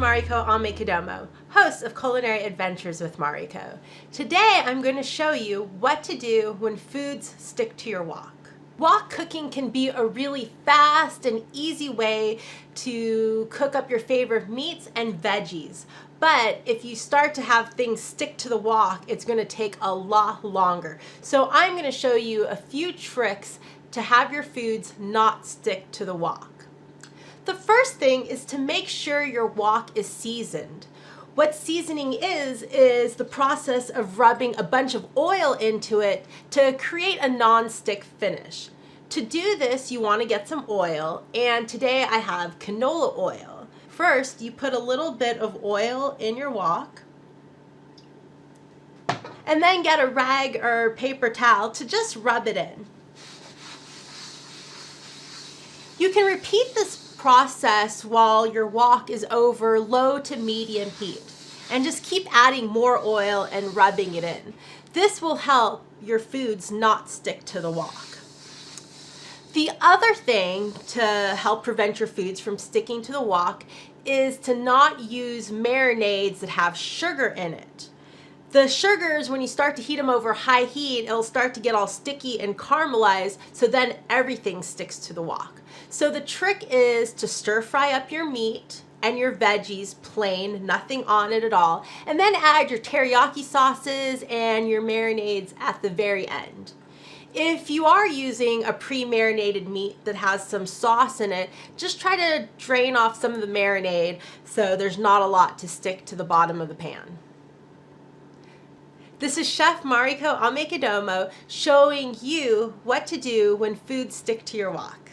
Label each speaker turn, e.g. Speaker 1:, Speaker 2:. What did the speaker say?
Speaker 1: Mariko Amekudomo, host of Culinary Adventures with Mariko. Today I'm going to show you what to do when foods stick to your wok. Wok cooking can be a really fast and easy way to cook up your favorite meats and veggies. But if you start to have things stick to the wok, it's going to take a lot longer. So I'm going to show you a few tricks to have your foods not stick to the wok. The first thing is to make sure your wok is seasoned. What seasoning is the process of rubbing a bunch of oil into it to create a non-stick finish. To do this, you want to get some oil, and today I have canola oil. First, you put a little bit of oil in your wok, and then get a rag or paper towel to just rub it in. You can repeat this process while your wok is over low to medium heat, and just keep adding more oil and rubbing it in. This will help your foods not stick to the wok. The other thing to help prevent your foods from sticking to the wok is to not use marinades that have sugar in it. The sugars, when you start to heat them over high heat, it'll start to get all sticky and caramelized, so then everything sticks to the wok. So the trick is to stir fry up your meat and your veggies plain, nothing on it at all, and then add your teriyaki sauces and your marinades at the very end. If you are using a pre-marinated meat that has some sauce in it, just try to drain off some of the marinade so there's not a lot to stick to the bottom of the pan. This is Chef Mariko Amekudomo showing you what to do when foods stick to your wok.